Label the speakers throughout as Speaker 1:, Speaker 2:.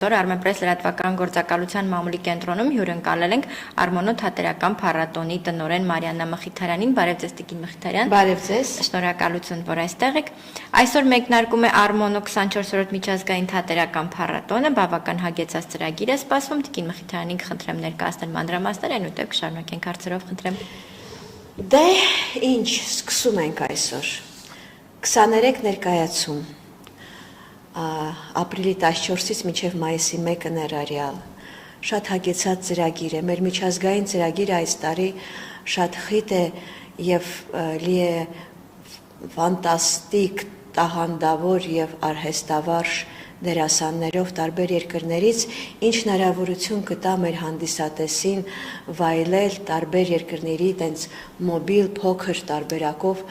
Speaker 1: Armenpress լրատվական գործակալության մամուլի կենտրոնում հյուրընկալել ենք Արմոնո թատերական փառատոնի տնօրեն Մարիաննա Մխիթարյանին։ Բարև ձեզ, Տիկին Մխիթարյան։
Speaker 2: Բարև ձեզ։
Speaker 1: Շնորհակալություն, որ այստեղ եք։ Այսօր մեկնարկում է Արմոնո 24-րդ միջազգային թատերական փառատոնը, բավական հագեցած ծրագիր է սպասվում։ Տիկին Մխիթարյանին կխնդրեմ ներկայացնել մանրամասներ, այնուհետև կշարունակենք հարցերով, խնդրեմ։
Speaker 2: Դե ինչ, սկսում ենք այսօր։ 23 ներկայացում։ Ապրիլի 14-ից մինչև մայիսի 1-ը ներառյալ շատ հագեցած ծրագիր է, մեր միջազգային ծրագիրը այս տարի շատ խիտ է եւ լի է ֆանտաստիկ, տաղանդավոր եւ արհեստավարժ դերասաններով տարբեր երկրներից, ինչ հնարավորություն կտա մեր հանդիսատեսին վայելել տարբեր երկրների տենց մոբիլ փոքր տարբերակով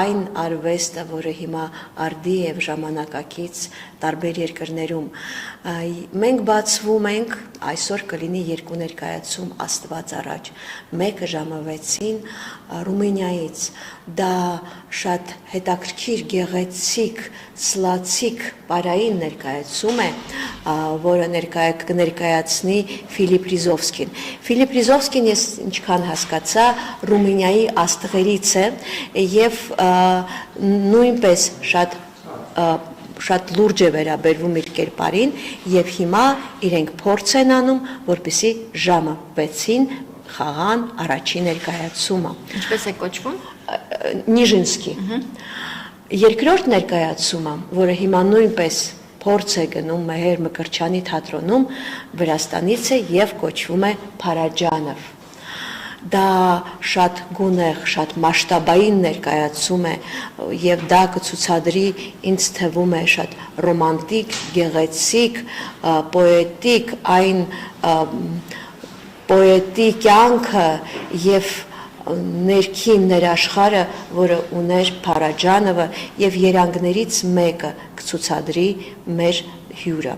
Speaker 2: այն արվեստը, որը հիմա արդի եւ ժամանակակից տարբեր երկրներում։ Մենք բացվում ենք, այսօր կլինի երկու ներկայացում Աստված առաջ, մեկը ժամը 6-ին Ռումինիայից, դա շատ հետաքրքիր, գեղեցիկ, սլացիկ պարային ներկայացում է, որը կներկայացնի Ֆիլիպ Ռիզովսկին։ Ֆիլիպ Ռիզովսկին, ես ինչքան հասկացա, Ռումինիայի աստղերից է եւ նույնպես շատ լուրջ է վերաբերվում իր կերպարին եւ հիմա իրենք փորձ են անում, որպեսզի ժամը 6-ին խաղան առաջին ներկայացումը։
Speaker 1: Ինչպես է կոչվում։
Speaker 2: Նիժինսկի։ Երկրորդ ներկայացումը, որը հիմա նույնպես փորձ է գնում Մեհեր Մկրտչյանի թատրոնում, Վրաստանից է եւ կոչվում է Փարաջանով։ Դա շատ գունեղ, շատ մասշտաբային ներկայացում է եւ դա կցուցադրի, ինձ թվում է, շատ ռոմանտիկ, գեղեցիկ, պոետիկ, այն պոետի կյանքը եւ ներքին ներաշխարը, որը ուներ Փարաջանովը եւ երանգներից մեկը կցուցադրի մեր հյուրը։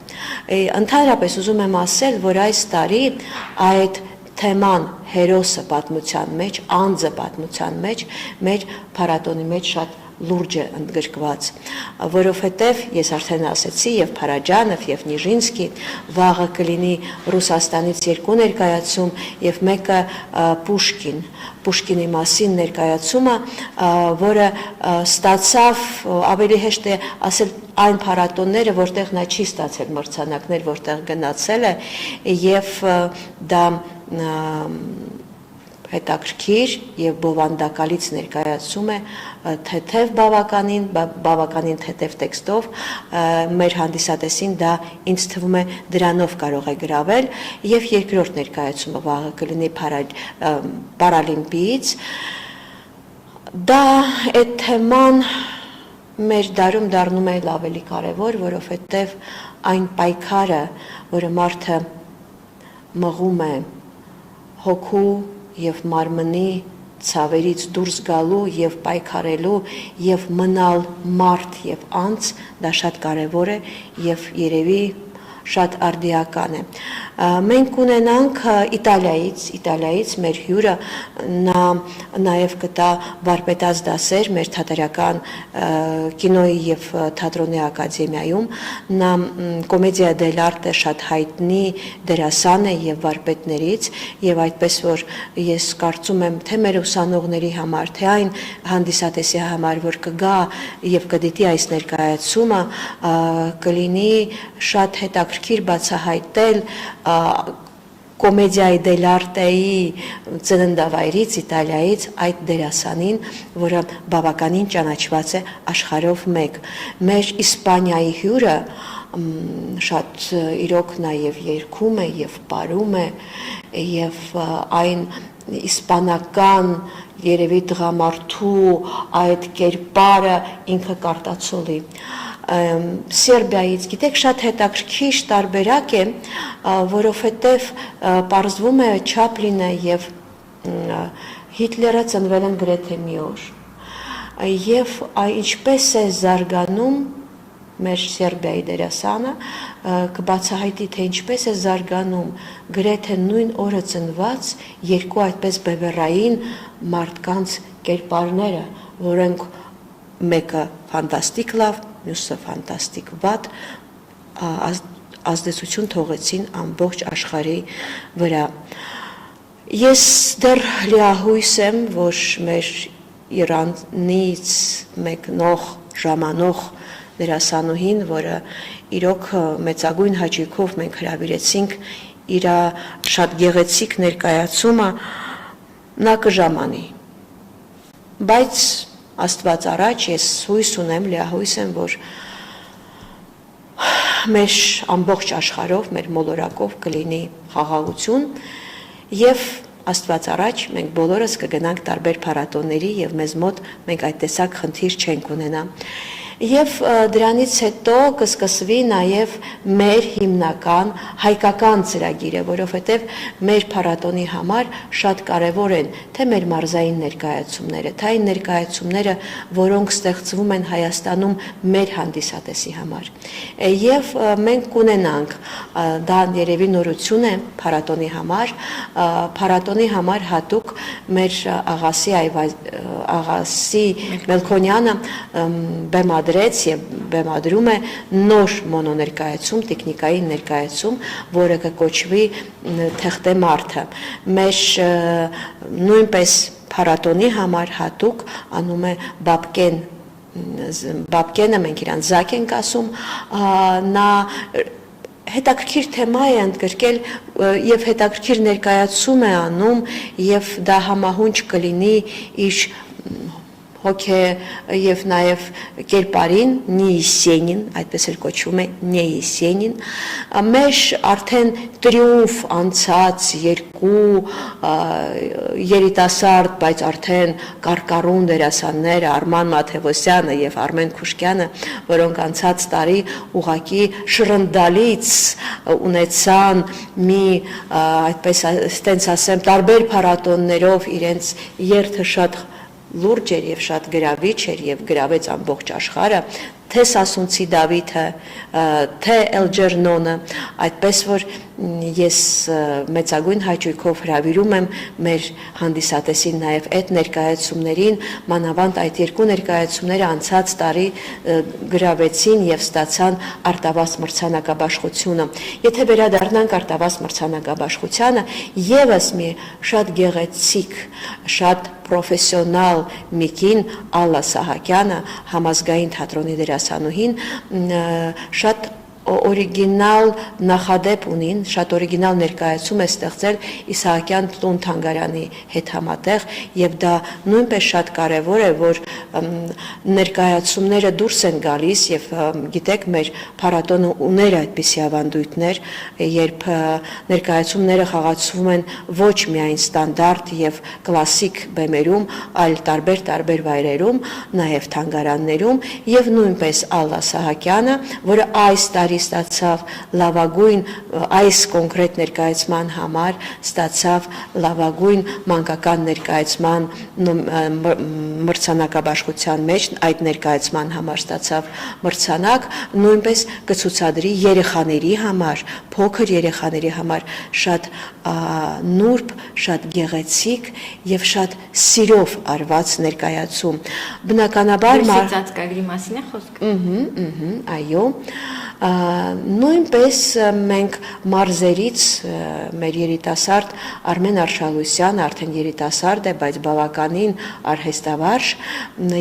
Speaker 2: Ընդհանրապես ուզում եմ ասել, որ այս տարի այդ թեման հերոսը պատմության մեջ, անձը պատմության մեջ, մեր փառատոնի մեջ շատ լուրջ է ընդգրկված, որովհետև ես արդեն ասեցի եւ Փարաջանով եւ Նիժինսկի, վաղը կլինի Ռուսաստանից երկու ներկայացում եւ մեկը Պուշկինի մասին ներկայացումը, որը ստացավ, ավելի հեշտ է ասել, այն փառատոնները, որտեղ նա չի ստացել մրցանակներ, որտեղ գնացել է եւ դա հետաքրքիր եւ բովանդակալից ներկայացում է թեթև բավականին թեթև տեքստով մեր հանդիսատեսին դա ինձ թվում է դրանով կարող է գրավել եւ երկրորդ ներկայացումը վաղը կլինի Պարալիմպիից դա այդ թեման մեր դարում դառնում է ավելի կարևոր, որովհետեւ այն պայքարը, որը մարդը մղում է հոգու եւ մարմնի ցավերից դուրս գալու եւ պայքարելու եւ մնալ մարդ եւ անձ, դա շատ կարեւոր է եւ երևի շատ արդիական է։ Մենք ունենանք Իտալիայից մեր հյուրը նա նաև կտա վարպետաց դասեր մեր թատերական կինոյի եւ թատրոնի ակադեմիայում, նա կոմեդիա դել'արտե շատ հայտնի դերասան է եւ վարպետներից եւ այդպես որ ես կարծում եմ թե մեր ուսանողների համար, թե այն հանդիսատեսի համար, որ կգա եւ կդիտի այս ներկայացումը, կլինի շատ հետաքրքիր բացահայտել կոմեդիայի դել'արտեի ծննդավայրից Իտալիայից այդ դերասանին, որը բավականին ճանաչված է աշխարհով մեկ։ Մեր Իսպանիայի հյուրը շատ իրոք նաև երգում է եւ պարում է եւ այն իսպանական երևի տղամարդու այդ կերպարը ինքը կարտացոլի։ Սերբիայից, գիտեք, շատ հետաքրքիր տարբերակ է, որովհետև պարզվում է Չապլինը եւ Հիտլերը ծնվել են գրեթե մի օր։ Եվ ինչպես է զարգանում մեր Սերբիայի դերասանը, կբացահայտի, թե ինչպես է զարգանում գրեթե նույն օրը ծնված երկու այդպես բևեռային մարդկանց կերպարները, որոնք մեկը ֆանտաստիկ լավ, մյուսը ֆանտաստիկ վատ, ազդեցություն թողեցին ամբողջ աշխարհի վրա։ Ես դեռ լիահույս եմ, որ մեր Իրանից մեկնող ժամանող դերասանուհին, որը իրոք մեծագույն հաճույքով մենք հրավիրեցինք իր շատ գեղեցիկ ներկայացումը, նա կժամանի։ Բայց Աստված առաջ ես հույս ունեմ, լիահույս եմ, որ մեր ամբողջ աշխարհով, մեր մոլորակով կլինի խաղաղություն եւ Աստված առաջ մենք բոլորս կգնանք տարբեր փառատոների եւ մեզ մոտ մենք այդ տեսակ խնդիր չենք ունենա։ Եվ դրանից հետո կսկսվի նաև մեր հիմնական հայկական ծրագիրը, որովհետև մեր փառատոնի համար շատ կարևոր են թե մեր մարզային ներկայացումները, թե այն ներկայացումները, որոնք ստեղծվում են Հայաստանում մեր հանդիսատեսի համար։ Եվ մենք կունենանք, դա երևի նորություն է փառատոնի համար հատուկ մեր աղասի Մելքոնյանը բեմադրեց եւ բեմադրում է նոր մոնոներկայացում, տեխնիկայի ներկայացում, որը կկոչվի Թեղտե մարդը։ Մեր նույնպես փառատոնի համար հատուկ անում է Բաբկենը, մենք իրան Զակ ենք ասում, նա հետաքրքիր թեմա է ընդգրկել եւ հետաքրքիր ներկայացում է անում եւ դա համահունչ կլինի իր հոգե եւ նաեւ կերպարին Նիիսենին, այդպես էլ կոչվում է Նեիսենին, մեր արդեն տրիումֆ անցած երկու երիտասարդ, բայց արդեն կարկառուն դերասանները Արման Մաթևոսյանը եւ Արմեն Քուշկյանը, որոնք անցած տարի ուղակի շռնդալից ունեցան մի այդպես այդտենց ասեմ տարբեր փառատոններով իրենց երթը շատ լուրջ էր եւ շատ գրավիչ էր եւ գրավեց ամբողջ աշխարհը, թե Սասունցի Դավիթը, թե Էլջերնոնը, այդպես որ ես մեծագույն հաճույքով հրավիրում եմ մեր հանդիսատեսին նաև այդ ներկայացումներին, մանավանդ այդ երկու ներկայացումները անցած տարի գրավեցին եւ ստացան Արտավազ մրցանակաբաշխությունը։ Եթե վերադառնանք Արտավազ մրցանակաբաշխությանը, եւս մի շատ գեղեցիկ, շատ պրոֆեսիոնալ մի կին Ալլա Սահակյանը, համազգային թատրոնի դերասանուհին, շատ օրիգինալ նախադեպ ունին, շատ օրիգինալ ներկայացում է ստեղծել Իսահակյան տուն թանգարանի հետ համատեղ եւ դա նույնպես շատ կարեւոր է, որ ներկայացումները դուրս են գալիս եւ գիտեք մեր փառատոնը ուներ այդպիսի ավանդույթներ, երբ ներկայացումները խաղացվում են ոչ միայն ստանդարտ եւ կլասիկ բեմերում, այլ տարբեր վայրերում, նաեւ թանգարաններում եւ նույնպես Ալլա Սահակյանը, որը այս տարի ստացավ լավագույն այս կոնկրետ ներկայացման համար ստացավ լավագույն մանկական ներկայացման մրցանակաբաշխության մեջ այդ ներկայացման համար ստացավ մրցանակ, նույնպես կցուցադրի երեխաների համար, փոքր երեխաների համար շատ նուրբ, շատ գեղեցիկ եւ շատ սիրով արված ներկայացում։ Բնականաբար
Speaker 1: ծածկագրի մասին է խոսքը։
Speaker 2: Այո։ Նույնպես մենք մարզերից մեր երիտասարդ Արմեն Արշալույսյանը արդեն երիտասարդ է, բայց բավականին արհեստավարժ,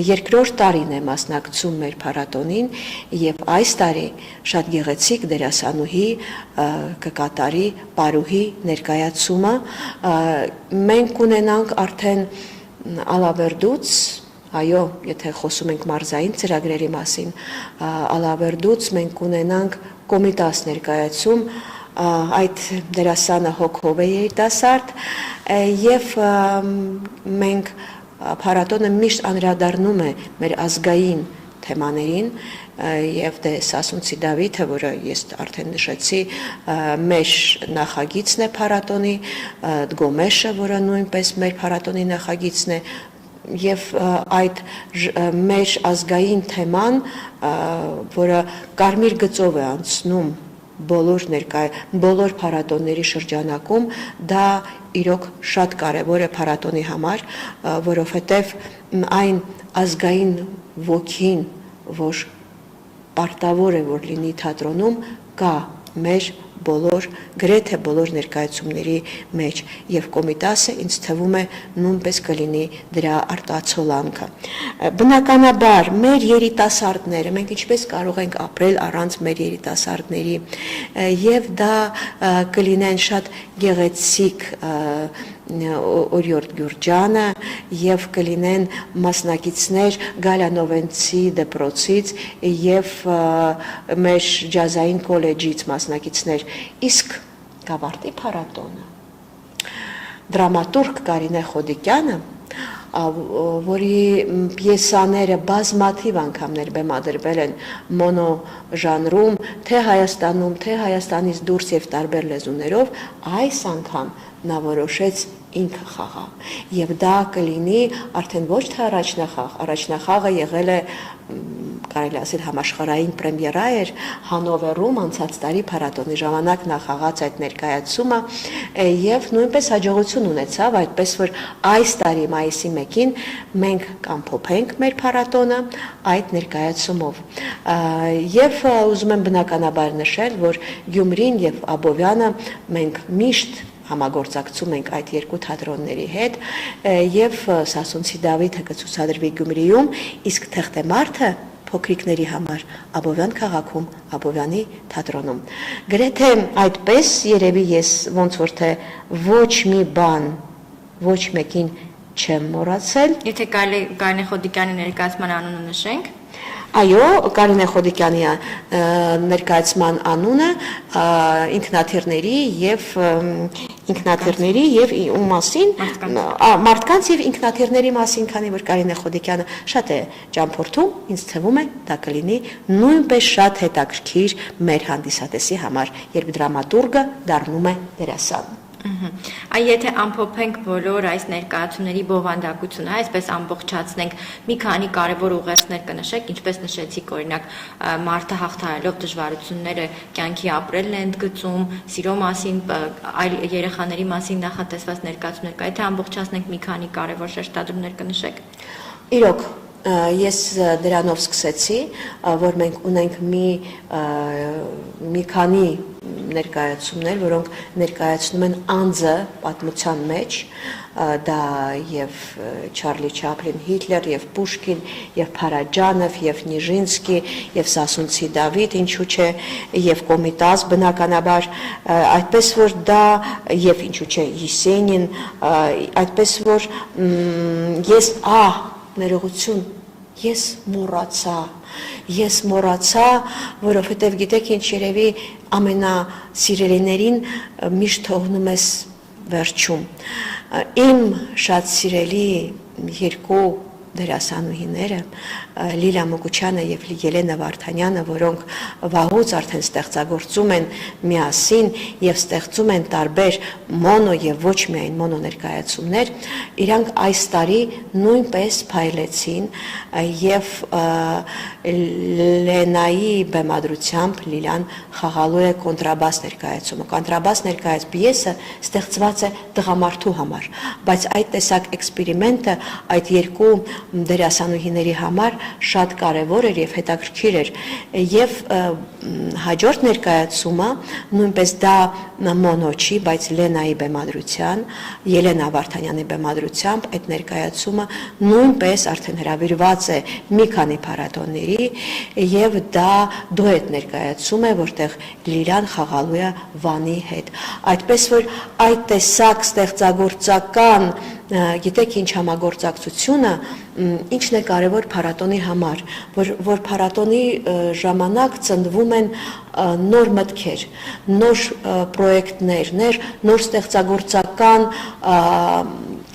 Speaker 2: երկրորդ տարին է մասնակցում մեր փառատոնին եւ այս տարի շատ գեղեցիկ դերասանուհի կկատարի Պարուհի ներկայացումը։ Մենք ունենանք արդեն Ալավերդուց, այո, եթե խոսում ենք մարզային ծրագրերի մասին, Ալավերդուց մենք ունենանք Կոմիտաս ներկայացում, այդ դերասանը հոգով է երիտասարդ եւ մենք փառատոնը միշտ անդրադառնում է մեր ազգային թեմաներին եւ դե Սասունցի Դավիթը, որը ես արդեն նշեցի, մեր նախագիծն է փառատոնի, Գոմեշը, որը նույնպես մեր փառատոնի նախագիծն է, եւ այդ մեր ազգային թեման, որը կարմիր գծով է անցնում բոլոր փառատոնների շրջանակում, դա իրոք շատ կարեւոր է փառատոնի համար, որովհետեւ այն ազգային ոգին, որ պարտավոր է որ լինի թատրոնում, կա մեր բոլոր գրեթե բոլոր ներկայացումների մեջ եւ Կոմիտասը ինձ թվում է նույնպես կլինի դրա արտացոլանքը բնականաբար մեր երիտասարդները մենք ինչպես կարող ենք ապրել առանց մեր երիտասարդների եւ դա կլինեն շատ գեղեցիկ Օրիորդ Գյուրջյանը եւ կլինեն մասնակիցներ Գալյանովենցի դպրոցից եւ մեր ջազային կոլեջից մասնակիցներ իսկ Գավառտի փառատոնը դրամատուրգ Կարինե Խոդիկյանը որի պիեսաները բազմաթիվ անգամներ բեմադրվել են մոնո ժանրում թե Հայաստանում թե Հայաստանից դուրս եւ տարբեր լեզուներով այս անգամ նա որոշեց ինքը խաղալ եւ դա կլինի արդեն ոչ թե առաջնախաղը եղել է կարելի ասել համաշխարհային պրեմիերա էր Հանովերում անցած տարի փառատոնի ժամանակ նա խաղաց այդ ներկայացումը եւ նույնպես հաջողություն ունեցավ այդպես որ այս տարի մայիսի 1-ին մենք կամփոփենք մեր փառատոնը այդ ներկայացումով եւ ուզում եմ բնականաբար նշել որ Գյումրին եւ Աբովյանը մենք միշտ համագործակցում ենք այդ երկու թատրոնների հետ եւ Սասունցի Դավիթը կցուցադրվի Գյումրիում իսկ Թեղտեմարդը փոքրիկների համար Աբովյան քաղաքում Աբովյանի թատրոնում գրեթե այդպես երևի ես ոնց որ թե ոչ մի բան ոչ մեկին չեմ մոռացել
Speaker 1: Եթե Կարինե Խոդիկյանի ներկայացման անունը նշենք
Speaker 2: Այո, Կարինե Խոդիկյանի ներկայացման անունը ինքնաթիռների եւ ում մասին մարդկանց եւ ինքնաթիռների մասին, քանի որ Կարինե Խոդիկյանը շատ է ճամփորդում, ինձ թվում է դա կլինի նույնպես շատ հետաքրքիր մեր հանդիսատեսի համար, երբ դրամատուրգը դառնում է դերասան։
Speaker 1: Այ եթե ամփոփենք բոլոր այս ներկայացումների բովանդակությունը, այսպես ամբողջացնենք մի քանի կարևոր ուղերձներ կնշեք, ինչպես նշեցիք օրինակ մարդը հաղթահարելով դժվարությունները կյանքի ապրելն է ընդգծում, սիրո մասին, այլ երեխաների մասին նախատեսված ներկայացումներ կա, եթե ամբողջացնենք մի քանի կարևոր շեշտադրումներ կնշեք։
Speaker 2: Իրոք ես դրանով սկսեցի, որ մենք ունենք մի քանի ներկայացումներ, որոնք ներկայացնում են անձը պատմության մեջ, դա եւ Չարլի Չապլին, Հիտլեր, եւ Պուշկին, եւ Փարաջանով, եւ Նիժինսկի, եւ Սասունցի Դավիթ, ինչու՞ չէ, եւ Կոմիտաս բնականաբար, այդպես որ դա եւ ինչու՞ չէ Եսենին, այդպես որ ես ներողություն ես մոռացա, որովհետև գիտեք ինչ երևի ամենասիրելիներին միշտ թողնում ես վերջում։ Իմ շատ սիրելի երկու դերասանուհիները Լիլա Մուկուչյանը եւ Ելենա Վարդանյանը, որոնք վաղուց արդեն ստեղծագործում են միասին եւ ստեղծում են տարբեր մոնո եւ ոչ միայն մոնո ներկայացումներ, իրանք այս տարի նույնպես փայլեցին եւ Լենայի բեմադրությամբ Լիլան խաղալու է կոնտրաբաս ներկայացումը։ Կոնտրաբաս ներկայաց պիեսը ստեղծված է տղամարդու համար, բայց այդ տեսակ էքսպերիմենտը այդ երկու դերասանուհիների համար շատ կարևոր էր եւ հետաքրքիր էր եւ հաջորդ ներկայացումը նույնպես դա մոնո չի, բայց Լենայի բեմադրության, Ելենա Վարդանյանի բեմադրությամբ այդ ներկայացումը նույնպես արդեն հրավիրված է մի քանի փառատոների եւ դա դուետ ներկայացում է, որտեղ Լիլան խաղալու է Վանի հետ։ Այդպես որ այդ տեսակ ստեղծագործական գիտեք ինչ համագործակցությունը ինչն է կարևոր փառատոնի համար, որ փառատոնի ժամանակ ծնվում են նոր մտքեր, նոր պրոյեկտներ, նոր ստեղծագործական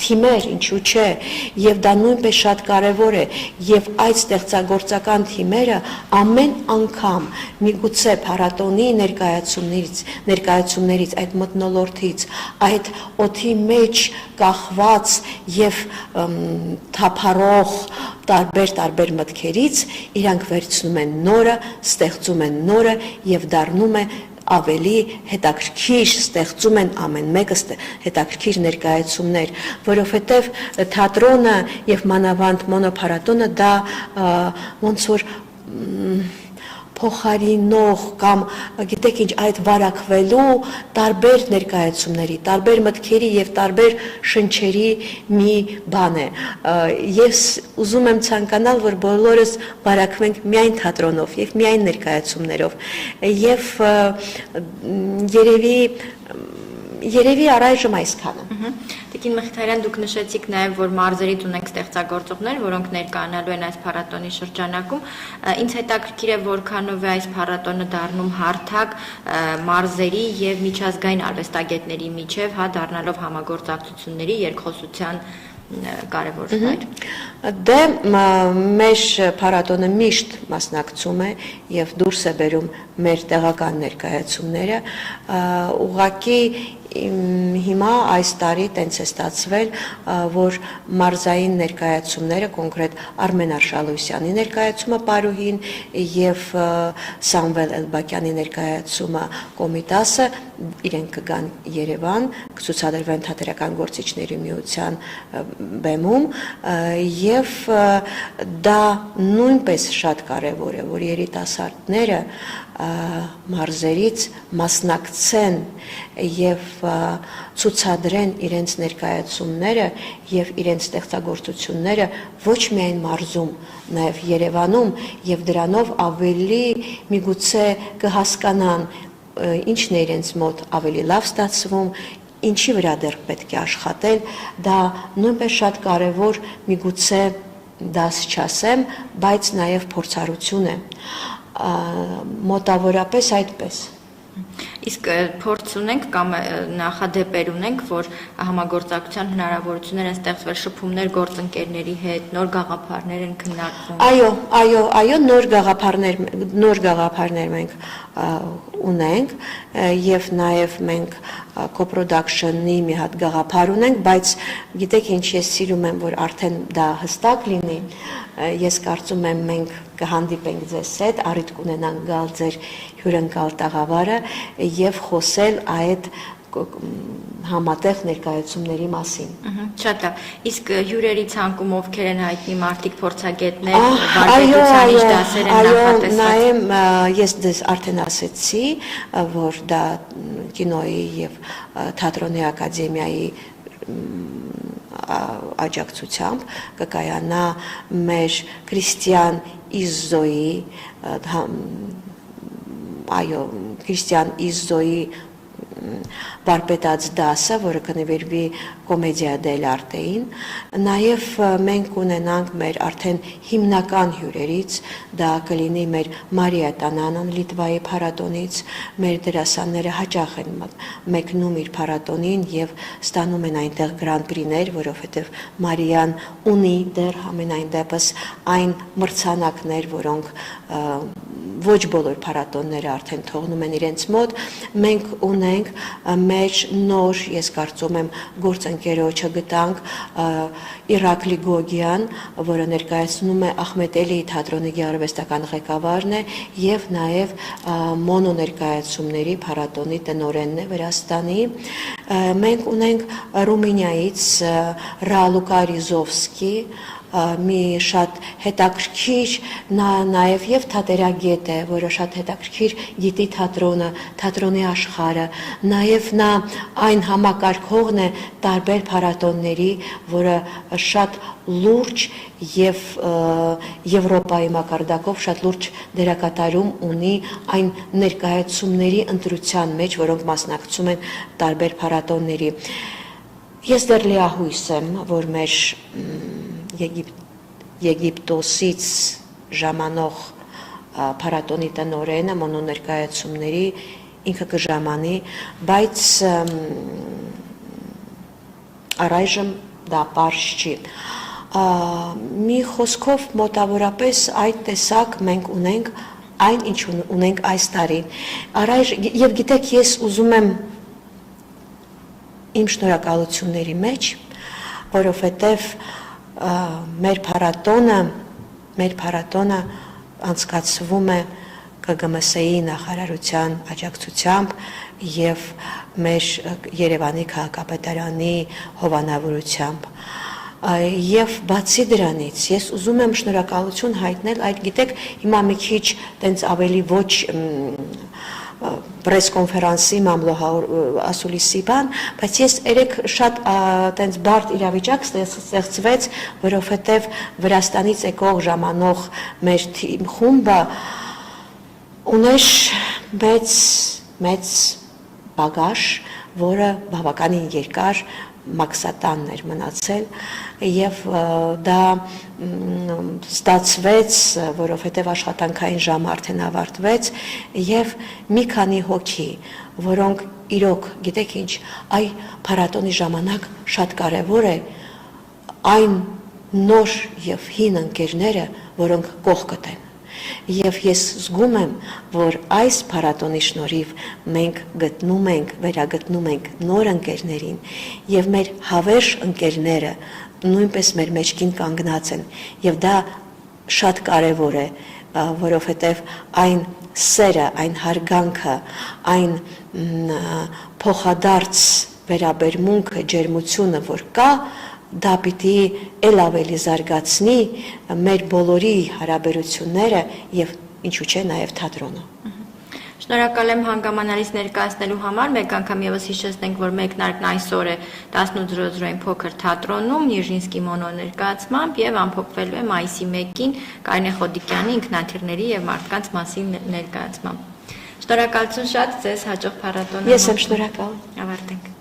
Speaker 2: թիմեր, ինչու՞ չէ, եւ դա նույնպես շատ կարեւոր է, եւ այդ ստեղծագործական թիմերը ամեն անգամ միգուցե փառատոնի ներկայացումներից այդ մթնոլորտից, այդ օդի մեջ կախված եւ թափառող տարբեր մտքերից իրանք վերցնում են նորը, ստեղծում են նորը եւ դառնում է ավելի հետաքրքիր ստեղծում են ամեն մեկը հետաքրքիր ներկայացումներ, որովհետև թատրոնը եւ մանավանդ մոնոփառատոնը դա ոնց որ փոխարինող կամ գիտեք ինչ այդ վարակվելու տարբեր ներկայացումների, տարբեր մտքերի եւ տարբեր շնչերի մի բան է։ Ես ուզում եմ ցանկանալ, որ բոլորս վարակվենք միայն թատրոնով եւ միայն ներկայացումներով եւ երևի առայժմ այսքանը։
Speaker 1: Տիկին Մխիթարյան, դուք նշեցիք նաև, որ մարզերից ունենք ստեղծագործողներ, որոնք ներկայանալու են այս փառատոնի շրջանակում։ Ինձ հետաքրքիր է, որքանով է այս փառատոնը դառնում հարթակ մարզերի եւ միջազգային արվեստագետների միջև, դառնալով համագործակցությունների, երկխոսության կարևոր վայր։
Speaker 2: Դե մեր փառատոնը միշտ մասնակցում է եւ դուրս է բերում մեր տեղական ներկայացումները, ուղղակի հիմա այս տարի տենց է ստացվել, որ մարզային ներկայացումները, կոնկրետ Արմեն Արշալույսյանի ներկայացումը Պարուհին եւ Սամվել Էլբակյանի ներկայացումը Կոմիտասը իրենք կգան Երևան, կցուցադրվեն Թատերական գործիչների միության բեմում եւ դա նույնպես շատ կարեւոր է, որ երիտասարդները մարզերից մասնակցեն եւ ցուցադրեն իրենց ներկայացումները եւ իրենց ստեղծագործությունները ոչ միայն մարզում, նաեւ Երևանում եւ դրանով ավելի միգուցե կհասկանան ինչն է իրենց մոտ ավելի լավ ստացվում, ինչի վրա դեռ պետք է աշխատել, դա նույնպես շատ կարեւոր միգուցե դաս չասեմ, բայց նաեւ փորձառություն է, մոտավորապես այդպես։
Speaker 1: Իսկ փորձ ունենք կամ նախադեպեր ունենք, որ համագործակցության հնարավորություններ են ստեղծվել, շփումներ գործընկերների հետ, նոր գաղափարներ են քննարկվում։
Speaker 2: Այո, նոր գաղափարներ մենք ունենք եւ նաեւ մենք co-production-ի մի հատ գաղափար ունենք, բայց գիտեք ինչ, ես սիրում եմ, որ արդեն դա հստակ լինի։ Ես կարծում եմ մենք կհանդիպենք ձեզ հետ, առիթ կունենանք գալ ձեր հյուրընկալ տաղավարը եւ խոսել այդ համատեղ ներկայացումների մասին։
Speaker 1: Շատ լավ։ Իսկ հյուրերի ցանկում ովքեր են հայտնի մարդիկ, փորձագետներ, վարպետության ինչ դասեր են նախատեսված։
Speaker 2: Նայեմ, ես դες արդեն ասեցի, որ դա կինոյի եւ թատրոնի ակադեմիայի աջակցությամբ կկայանա մեր Քրիստիան Իզոյի վարպետաց դասը, որը կնվիրվի կոմեդիա դել արտեին, նաև մենք ունենանք մեր արդեն հիմնական հյուրերից, դա կլինի մեր Մարիա Տանանան Լիտվայի փառատոնից, մեր դերասանները հաճախ են մեկնում իր փառատոնին եւ ստանում են այնտեղ գրանպրիներ, որովհետեւ Մարիան ունի դեռ համենայն դեպս այն մրցանակներ, որոնք ոչ բոլոր փառատոնները արդեն թողնում են իրենց մոտ, մենք ունենք մեր նոր, ես կարծում եմ, գործընկերոջը գտանք Իրակլի Գոգյան, որը ներկայացնում է Ախմետելիի թատրոնի գեղարվեստական ղեկավարն է եւ նաեւ մոնո ներկայացումների փառատոնի տնօրենն է Վրաստանի։ Մենք ունենք Ռումինիայից Ռալուկա Ռիզովսկի, մի շատ հետաքրքիր նա նաև եւ թատերագետ է, որը շատ հետաքրքիր գիտի թատրոնը, թատրոնի աշխարհը, նաև նա այն համակարգողն է տարբեր փառատոնների, որը շատ լուրջ եւ Եվրոպայի մակարդակով շատ լուրջ դերակատարում ունի այն ներկայացումների ընտրության մեջ, որոնք մասնակցում են տարբեր փառատոնների։ Ես դեռ լիահույս եմ, որ մեր Եգիպտոսից ժամանող փառատոնի տնօրենը մոնո ներկայացումների ինքը կժամանի, բայց առայժմ դա պարզ չի։ Մի խոսքով մոտավորապես այդ տեսակ մենք ունենք այն, ինչ ունենք այս տարի։ Եվ գիտեք, ես ուզում եմ իմ շնորհակալությունների մեջ, որովհետև մեր փառատոնը անցկացվում է ԿԳՄՍ-ի նախարարության աջակցությամբ եւ մեր Երևանի քաղաքապետարանի հովանավորությամբ։ Եվ բացի դրանից ես ուզում եմ շնորհակալություն հայտնել, այդ գիտեք, հիմա մի քիչ տենց ավելի ոչ պրես-կոնֆերանսի ասուլիսի բան, բայց ես երեք շատ տենց բարդ իրավիճակ ստեղծվեց, որովհետև Վրաստանից եկող ժամանող մեր խումբը ուներ մեծ բագաժ, որը բավականին երկար մաքսատանն էր մնացել եւ դա ստացվեց, որովհետեւ աշխատանքային ժամը արդեն ավարտվեց եւ մի քանի հոգի, որոնք իրոք, գիտեք ինչ, այ փառատոնի ժամանակ շատ կարեւոր է այն նոր եւ հին ընկերները, որոնք կողքդ են։ Եվ ես զգում եմ, որ այս փառատոնի շնորհիվ մենք վերագտնում ենք նոր ընկերներին եւ մեր հավերժ ընկերները նույնպես մեր մեջքին կանգնած են եւ դա շատ կարեւոր է, որովհետեւ այն սերը, այն հարգանքը, այն փոխադարձ վերաբերմունքը, ջերմությունը, որ կա, դա պիտի էլ ավելի զարգացնի մեր բոլորի հարաբերությունները եւ ինչու՞ չէ նաեւ թատրոնը։
Speaker 1: Շնորհակալ եմ հանգամանալից ներկայացնելու համար, մեկ անգամ եւս հիշեցնենք, որ մեկնարկն այսօր է 18:00-ին փոքր թատրոնում Նիժինսկի մոնո ներկայացմամբ եւ ամփոփվելու է մայիսի 1-ին Կարինե Խոդիկյանի ինքնաթիռների եւ մարդկանց մասին ներկայացմամբ։ Շնորհակալություն շատ ձեզ, հաջող փառատոն։
Speaker 2: Ես եմ շնորհակալ։
Speaker 1: Ավարտենք։